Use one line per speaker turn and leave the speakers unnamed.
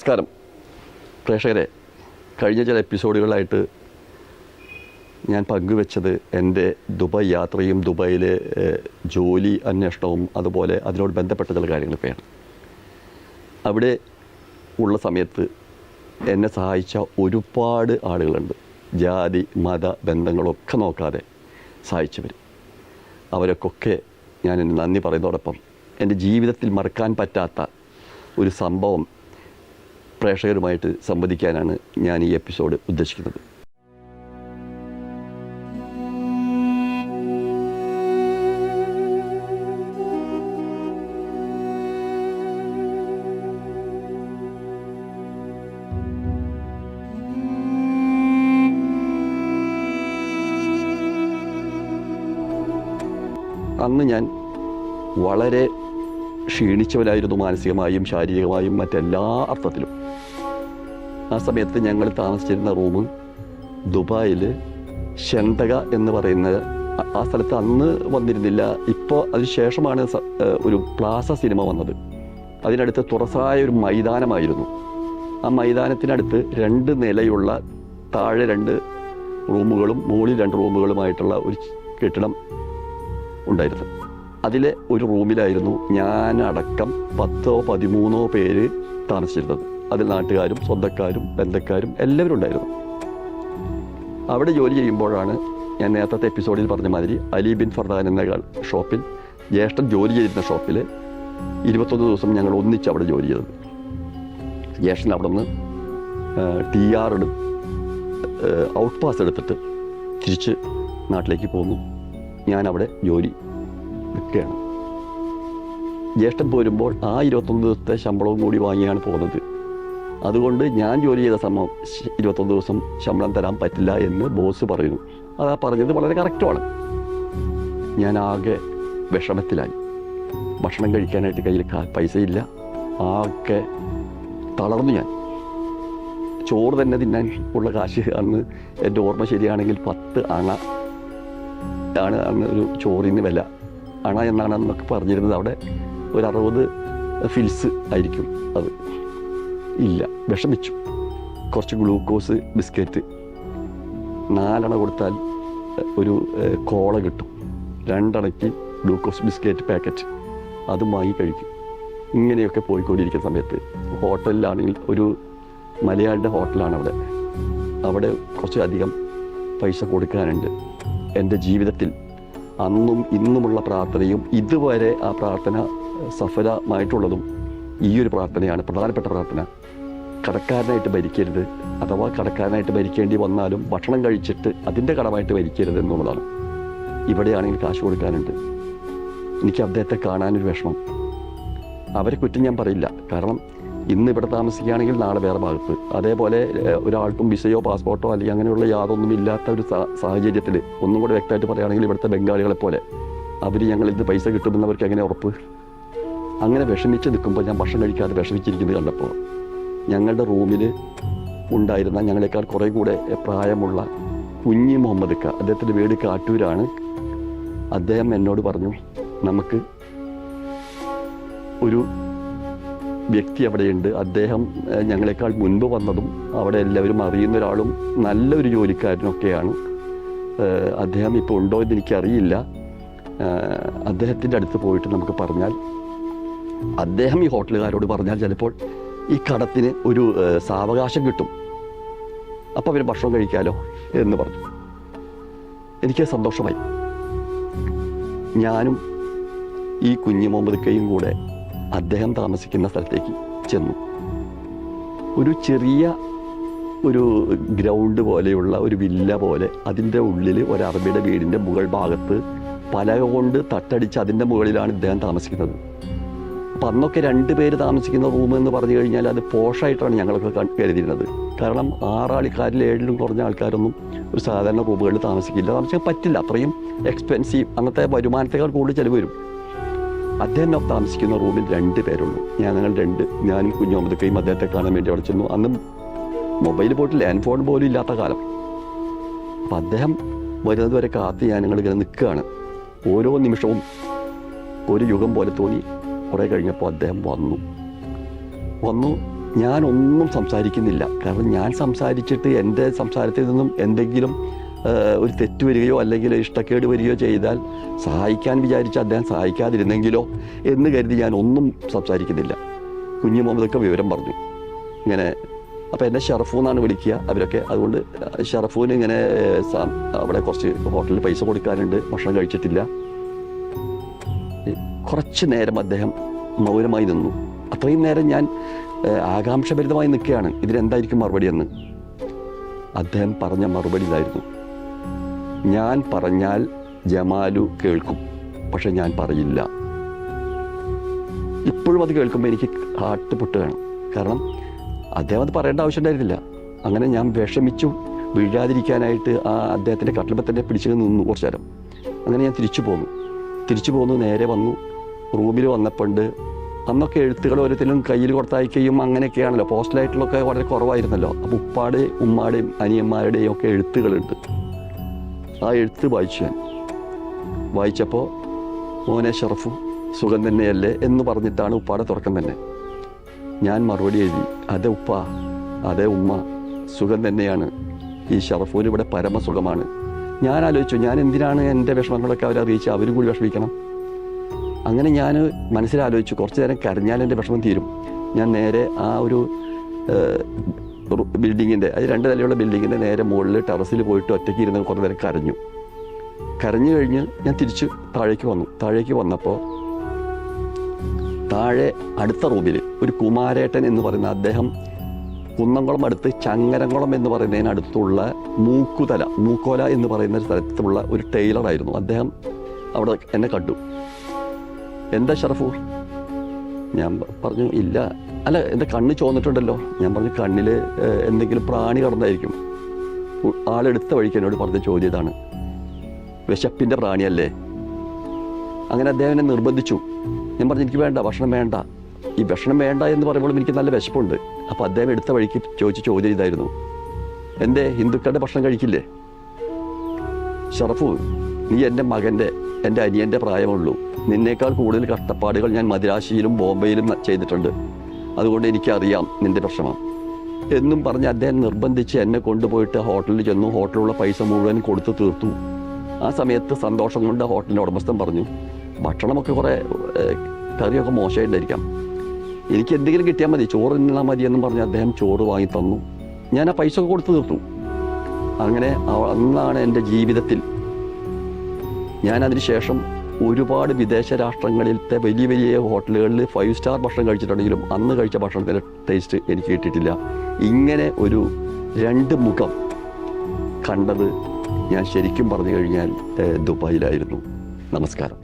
നമസ്കാരം പ്രേക്ഷകരെ. കഴിഞ്ഞ ചില എപ്പിസോഡുകളായിട്ട് ഞാൻ പങ്കുവെച്ചത് എൻ്റെ ദുബായ് യാത്രയും ദുബായിലെ ജോലി അന്വേഷണവും അതുപോലെ അതിനോട് ബന്ധപ്പെട്ട ചില കാര്യങ്ങളൊക്കെയാണ്. അവിടെ ഉള്ള സമയത്ത് എന്നെ സഹായിച്ച ഒരുപാട് ആളുകളുണ്ട്. ജാതി മത ബന്ധങ്ങളൊക്കെ നോക്കാതെ സഹായിച്ചവർ. അവരൊക്കെ ഞാൻ നന്ദി പറയുന്നതോടൊപ്പം എൻ്റെ ജീവിതത്തിൽ മറക്കാൻ പറ്റാത്ത ഒരു സംഭവം പ്രേക്ഷകരുമായിട്ട് സംവദിക്കാനാണ് ഞാൻ ഈ എപ്പിസോഡ് ഉദ്ദേശിക്കുന്നത്. അന്ന് ഞാൻ വളരെ ക്ഷീണിച്ചവനായിരുന്നു, മാനസികമായും ശാരീരികമായും മറ്റെല്ലാ അർത്ഥത്തിലും. ആ സമയത്ത് ഞങ്ങൾ താമസിച്ചിരുന്ന റൂം ദുബായിൽ ഷെന്തക എന്ന് പറയുന്ന ആ സ്ഥലത്ത് അന്ന് വന്നിരുന്നില്ല. ഇപ്പോൾ അതിന് ശേഷമാണ് ഒരു പ്ലാസ സിനിമ വന്നത്. അതിനടുത്ത് തുറസായ ഒരു മൈതാനമായിരുന്നു. ആ മൈതാനത്തിനടുത്ത് 2 നിലയുള്ള താഴെ 2 റൂമുകളും മുകളിൽ 2 റൂമുകളുമായിട്ടുള്ള ഒരു കെട്ടിടം ഉണ്ടായിരുന്നു. അതിലെ ഒരു റൂമിലായിരുന്നു ഞാനടക്കം 10-13 പേര് താമസിച്ചിരുന്നത്. അതിൽ നാട്ടുകാരും സ്വന്തക്കാരും ബന്ധക്കാരും എല്ലാവരും ഉണ്ടായിരുന്നു. അവിടെ ജോലി ചെയ്യുമ്പോഴാണ് ഞാൻ നേരത്തെ എപ്പിസോഡിൽ പറഞ്ഞ മാതിരി അലി ബിൻ ഫർദാൻ എന്ന ഷോപ്പിൽ, ജ്യേഷ്ഠൻ ജോലി ചെയ്തിരുന്ന ഷോപ്പിൽ 21 ദിവസം ഞങ്ങൾ ഒന്നിച്ച് അവിടെ ജോലി ചെയ്തത്. ജ്യേഷ്ഠൻ അവിടെ നിന്ന് TR ഔട്ട് പാസ് എടുത്തിട്ട് തിരിച്ച് നാട്ടിലേക്ക് പോന്നു. ഞാനവിടെ ജോലി നിൽക്കുകയാണ്. ജ്യേഷ്ഠൻ പോരുമ്പോൾ ആ 21 ദിവസത്തെ ശമ്പളവും കൂടി വാങ്ങിയാണ് പോകുന്നത്. അതുകൊണ്ട് ഞാൻ ജോലി ചെയ്ത സമയം 21 ദിവസം ശമ്പളം തരാൻ പറ്റില്ല എന്ന് ബോസ് പറയുന്നു. അതാ പറഞ്ഞത് വളരെ കറക്റ്റുമാണ്. ഞാൻ ആകെ വിഷമത്തിലായി. ഭക്ഷണം കഴിക്കാനായിട്ട് കയ്യിൽ പൈസയില്ല. ആകെ തളർന്നു. ഞാൻ ചോറ് തന്നെ തിന്നാൻ ഉള്ള കാശ് അന്ന് എൻ്റെ ഓർമ്മ ശരിയാണെങ്കിൽ 10 അണ ആണ് അന്ന് ഒരു ചോറിന് വില. അണ എന്നാണെന്നൊക്കെ പറഞ്ഞിരുന്നത്. അവിടെ ഒരു 60 ഫിൽസ് ആയിരിക്കും. അത് ഇല്ല. വിഷമിച്ചു. കുറച്ച് ഗ്ലൂക്കോസ് ബിസ്ക്കറ്റ് 4 അണ കൊടുത്താൽ ഒരു കോള കിട്ടും. 2 അണയ്ക്ക് ഗ്ലൂക്കോസ് ബിസ്ക്കറ്റ് പാക്കറ്റ് അതും വാങ്ങി കഴിക്കും. ഇങ്ങനെയൊക്കെ പോയിക്കൊണ്ടിരിക്കുന്ന സമയത്ത് ഹോട്ടലിലാണെങ്കിൽ ഒരു മലയാളിയുടെ ഹോട്ടലാണ് അവിടെ കുറച്ച് അധികം പൈസ കൊടുക്കാനുണ്ട്. എൻ്റെ ജീവിതത്തിൽ അന്നും ഇന്നുമുള്ള പ്രാർത്ഥനയും ഇതുവരെ ആ പ്രാർത്ഥന സഫലമായിട്ടുള്ളതും ഈ ഒരു പ്രാർത്ഥനയാണ്. പ്രധാനപ്പെട്ട പ്രാർത്ഥന, കടക്കാരനായിട്ട് ഭരിക്കരുത്, അഥവാ കടക്കാരനായിട്ട് ഭരിക്കേണ്ടി വന്നാലും ഭക്ഷണം കഴിച്ചിട്ട് അതിൻ്റെ കടമായിട്ട് ഭരിക്കരുത് എന്നുള്ളതാണ്. ഇവിടെയാണെങ്കിൽ കാശ് കൊടുക്കാനുണ്ട്. എനിക്ക് അദ്ദേഹത്തെ കാണാനൊരു വിഷമം. അവരെ കുറ്റം ഞാൻ പറയില്ല. കാരണം ഇന്ന് ഇവിടെ താമസിക്കുകയാണെങ്കിൽ നാളെ വേറെ ഭാഗത്ത്. അതേപോലെ ഒരാൾക്കും വിസയോ പാസ്പോർട്ടോ അല്ലെങ്കിൽ അങ്ങനെയുള്ള യാതൊന്നും ഇല്ലാത്ത ഒരു സാഹചര്യത്തിൽ ഒന്നും കൂടെ വ്യക്തമായിട്ട് പറയുകയാണെങ്കിൽ ഇവിടുത്തെ ബംഗാളികളെ പോലെ അവർ ഞങ്ങളിത് പൈസ കിട്ടുമെന്നവർക്ക് എങ്ങനെ ഉറപ്പ്? അങ്ങനെ വിഷമിച്ച് നിൽക്കുമ്പോൾ ഞാൻ ഭക്ഷണം കഴിക്കാതെ വിഷമിച്ചിരിക്കുന്നത് കണ്ടപ്പോൾ ഞങ്ങളുടെ റൂമിൽ ഉണ്ടായിരുന്ന ഞങ്ങളെക്കാൾ കുറേ കൂടെ പ്രായമുള്ള കുഞ്ഞി മുഹമ്മദ് ക, അദ്ദേഹത്തിൻ്റെ വീട് കാട്ടൂരാണ്. അദ്ദേഹം എന്നോട് പറഞ്ഞു, നമുക്ക് ഒരു വ്യക്തി അവിടെയുണ്ട്. അദ്ദേഹം ഞങ്ങളെക്കാൾ മുൻപ് വന്നതും അവിടെ എല്ലാവരും അറിയുന്ന ഒരാളും നല്ലൊരു ജോലിക്കാരനൊക്കെയാണ്. അദ്ദേഹം ഇപ്പോൾ ഉണ്ടോ എന്ന് എനിക്കറിയില്ല. അദ്ദേഹത്തിൻ്റെ അടുത്ത് പോയിട്ട് നമുക്ക് പറഞ്ഞാൽ, അദ്ദേഹം ഈ ഹോട്ടലുകാരോട് പറഞ്ഞാൽ ചിലപ്പോൾ ഈ കടത്തിന് ഒരു സാവകാശം കിട്ടും. അപ്പോൾ അവർ ഭക്ഷണം കഴിക്കാമല്ലോ എന്ന് പറഞ്ഞു. എനിക്ക് സന്തോഷമായി. ഞാനും ഈ കുഞ്ഞു മുഹമ്മദ് കയും കൂടെ അദ്ദേഹം താമസിക്കുന്ന സ്ഥലത്തേക്ക് ചെന്നു. ഒരു ചെറിയ ഒരു ഗ്രൗണ്ട് പോലെയുള്ള ഒരു വില്ല പോലെ, അതിൻ്റെ ഉള്ളിൽ ഒരു അറബിയുടെ വീടിൻ്റെ മുകൾ ഭാഗത്ത് പലക കൊണ്ട് തട്ടടിച്ച് അതിൻ്റെ മുകളിലാണ് ഇദ്ദേഹം താമസിക്കുന്നത്. അപ്പം അന്നൊക്കെ 2 പേര് താമസിക്കുന്ന റൂം എന്ന് പറഞ്ഞു കഴിഞ്ഞാൽ അത് പോഷായിട്ടാണ് ഞങ്ങളൊക്കെ കരുതിയിരുന്നത്. കാരണം 6 ആൾക്കാരിൽ 7 കുറഞ്ഞ ആൾക്കാരൊന്നും ഒരു സാധാരണ റൂമുകളിൽ താമസിക്കാൻ പറ്റില്ല. അത്രയും എക്സ്പെൻസീവ്, അന്നത്തെ വരുമാനത്തേക്കാൾ കൂടുതൽ ചിലവ് വരും. അദ്ദേഹം താമസിക്കുന്ന റൂമിൽ 2 പേരുള്ളൂ. ഞാനും കുഞ്ഞു മുഹമ്മദ് കയും അദ്ദേഹത്തെ കാണാൻ വേണ്ടി അവിടെ ചെന്നു. അന്ന് മൊബൈൽ പോയിട്ട് ലാൻഡ് ഫോൺ പോലും ഇല്ലാത്ത കാലം. അപ്പം അദ്ദേഹം വരുന്നത് വരെ കാത്ത് ഞാനിങ്ങനെ നിൽക്കുകയാണ്. ഓരോ നിമിഷവും ഒരു യുഗം പോലെ തോന്നി. കുറേ കഴിഞ്ഞപ്പോൾ അദ്ദേഹം വന്നു. ഞാനൊന്നും സംസാരിക്കുന്നില്ല. കാരണം ഞാൻ സംസാരിച്ചിട്ട് എൻ്റെ സംസാരത്തിൽ നിന്നും എന്തെങ്കിലും ഒരു തെറ്റ് വരികയോ അല്ലെങ്കിൽ ഇഷ്ടക്കേട് വരികയോ ചെയ്താൽ സഹായിക്കാൻ വിചാരിച്ച് അദ്ദേഹം സഹായിക്കാതിരുന്നെങ്കിലോ എന്ന് കരുതി ഞാൻ ഒന്നും സംസാരിക്കുന്നില്ല. കുഞ്ഞു മുഹമ്മദൊക്കെ വിവരം പറഞ്ഞു. ഇങ്ങനെ അപ്പോൾ എന്നെ ഷറഫു എന്നാണ് വിളിക്കുക അവരൊക്കെ. അതുകൊണ്ട് ഷറഫുവിന് ഇങ്ങനെ അവിടെ കുറച്ച് ഹോട്ടലിൽ പൈസ കൊടുക്കാനുണ്ട്, ഭക്ഷണം കഴിച്ചിട്ടില്ല. കുറച്ച് നേരം അദ്ദേഹം മൗനമായി നിന്നു. അത്രയും നേരം ഞാൻ ആകാംക്ഷഭരിതമായി നിൽക്കുകയാണ്, ഇതിനെന്തായിരിക്കും മറുപടി എന്ന്. അദ്ദേഹം പറഞ്ഞ മറുപടി ഇതായിരുന്നു: ഞാൻ പറഞ്ഞാൽ ജമാലു കേൾക്കും, പക്ഷെ ഞാൻ പറയില്ല. ഇപ്പോഴും അത് കേൾക്കുമ്പോൾ എനിക്ക് ഹാർട്ട് പൊട്ടുകയാണ്. കാരണം അദ്ദേഹം അത് പറയേണ്ട ആവശ്യം ഉണ്ടായിരുന്നില്ല. അങ്ങനെ ഞാൻ വിഷമിച്ചു വീഴാതിരിക്കാനായിട്ട് ആ അദ്ദേഹത്തിൻ്റെ കട്ടിലുമ്പോൾ തന്നെ പിടിച്ചു നിന്നു കുറച്ചു നേരം. അങ്ങനെ ഞാൻ തിരിച്ചു പോന്നു നേരെ വന്നു. റൂമിൽ വന്നപ്പോണ്ട് അന്നൊക്കെ എഴുത്തുകൾ ഓരോരുത്തരും കയ്യിൽ കൊടുത്തയക്കുകയും അങ്ങനെയൊക്കെയാണല്ലോ, പോസ്റ്റലായിട്ടുള്ളൊക്കെ വളരെ കുറവായിരുന്നല്ലോ. അപ്പോൾ ഉപ്പാടെയും ഉമ്മാടെയും അനിയന്മാരുടെയും ഒക്കെ എഴുത്തുകളുണ്ട്. ആ എഴുത്ത് വായിച്ചപ്പോൾ മോനെ ഷറഫു സുഖം തന്നെയല്ലേ എന്ന് പറഞ്ഞിട്ടാണ് ഉപ്പാടെ തുടക്കം തന്നെ. ഞാൻ മറുപടി എഴുതി: അതെ ഉപ്പ, അതെ ഉമ്മ, സുഖം തന്നെയാണ്. ഈ ഷറഫൂന് ഇവിടെ പരമസുഖമാണ്. ഞാൻ ആലോചിച്ചു, ഞാൻ എന്തിനാണ് എൻ്റെ വിഷമങ്ങളൊക്കെ അവരെ അറിയിച്ച് അവരും കൂടി വിഷമിക്കണം. അങ്ങനെ ഞാൻ മനസ്സിലാലോചിച്ചു, കുറച്ച് നേരം കരഞ്ഞാൽ എൻ്റെ വിഷമം തീരും. ഞാൻ നേരെ ആ ഒരു ബിൽഡിങ്ങിൻ്റെ, അത് 2 നിലയുള്ള ബിൽഡിങ്ങിൻ്റെ നേരെ മുകളിൽ ടെറസിൽ പോയിട്ട് ഒറ്റയ്ക്ക് ഇരുന്ന് കുറേ നേരം കരഞ്ഞു കഴിഞ്ഞ് ഞാൻ തിരിച്ച് താഴേക്ക് വന്നപ്പോൾ താഴെ അടുത്ത റൂമിൽ ഒരു കുമാരേട്ടൻ എന്ന് പറയുന്ന അദ്ദേഹം കുന്നംകുളം അടുത്ത് ചങ്ങരംകുളം എന്ന് പറയുന്നതിനടുത്തുള്ള മൂക്കോല എന്ന് പറയുന്ന സ്ഥലത്തുള്ള ഒരു ടൈലറായിരുന്നു അദ്ദേഹം. അവിടെ എന്നെ കണ്ടു. എന്താ ഷറഫു? ഞാൻ പറഞ്ഞു ഇല്ല. അല്ല, എൻ്റെ കണ്ണ് ചോന്നിട്ടുണ്ടല്ലോ. ഞാൻ പറഞ്ഞു കണ്ണിൽ എന്തെങ്കിലും പ്രാണി കടന്നായിരിക്കും. ആളെടുത്ത വഴിക്ക് എന്നോട് പറഞ്ഞ ചോദ്യം ഇതാണ്: വിശപ്പിൻ്റെ പ്രാണിയല്ലേ? അങ്ങനെ അദ്ദേഹം എന്നെ നിർബന്ധിച്ചു. ഞാൻ പറഞ്ഞു എനിക്ക് വേണ്ട, ഭക്ഷണം വേണ്ട. ഈ ഭക്ഷണം വേണ്ട എന്ന് പറയുമ്പോഴും എനിക്ക് നല്ല വിശപ്പുണ്ട്. അപ്പോൾ അദ്ദേഹം എടുത്ത വഴിക്ക് ചോദിച്ച ചോദ്യം ഇതായിരുന്നു: എൻ്റെ ഹിന്ദുക്കളുടെ ഭക്ഷണം കഴിക്കില്ലേ? ഷറഫു, നീ എൻ്റെ മകൻ്റെ, എൻ്റെ അനിയൻ്റെ പ്രായമുള്ളൂ. നിന്നേക്കാൾ കൂടുതൽ കഷ്ടപ്പാടുകൾ ഞാൻ മദ്രാശിയിലും ബോംബെയിലും ചെയ്തിട്ടുണ്ട്. അതുകൊണ്ട് എനിക്കറിയാം നിൻ്റെ വിഷമം എന്നും പറഞ്ഞ് അദ്ദേഹം നിർബന്ധിച്ച് എന്നെ കൊണ്ടുപോയിട്ട് ഹോട്ടലിൽ ചെന്നു. ഹോട്ടലിലുള്ള പൈസ മുഴുവൻ കൊടുത്തു തീർത്തു. ആ സമയത്ത് സന്തോഷം കൊണ്ട് ഹോട്ടലിൻ്റെ ഉടമസ്ഥൻ പറഞ്ഞു, ഭക്ഷണമൊക്കെ കുറേ കറിയൊക്കെ മോശമായിട്ടായിരിക്കാം, എനിക്ക് എന്തെങ്കിലും കിട്ടിയാൽ മതി, ചോറ് തിന്നാൽ മതി എന്നും പറഞ്ഞ് അദ്ദേഹം ചോറ് വാങ്ങി തന്നു. ഞാൻ ആ പൈസ ഒക്കെ കൊടുത്തു തീർത്തു. അങ്ങനെ അന്നാണ് എൻ്റെ ജീവിതത്തിൽ ഞാനതിന് ശേഷം ഒരുപാട് വിദേശ രാഷ്ട്രങ്ങളിലത്തെ വലിയ വലിയ ഹോട്ടലുകളിൽ 5 സ്റ്റാർ ഭക്ഷണം കഴിച്ചിട്ടുണ്ടെങ്കിലും അന്ന് കഴിച്ച ഭക്ഷണത്തിൻ്റെ ടേസ്റ്റ് എനിക്ക് കിട്ടിയിട്ടില്ല. ഇങ്ങനെ ഒരു 2 മുഖം കണ്ടത് ഞാൻ ശരിക്കും പറഞ്ഞു കഴിഞ്ഞാൽ ദുബായിലായിരുന്നു. നമസ്കാരം.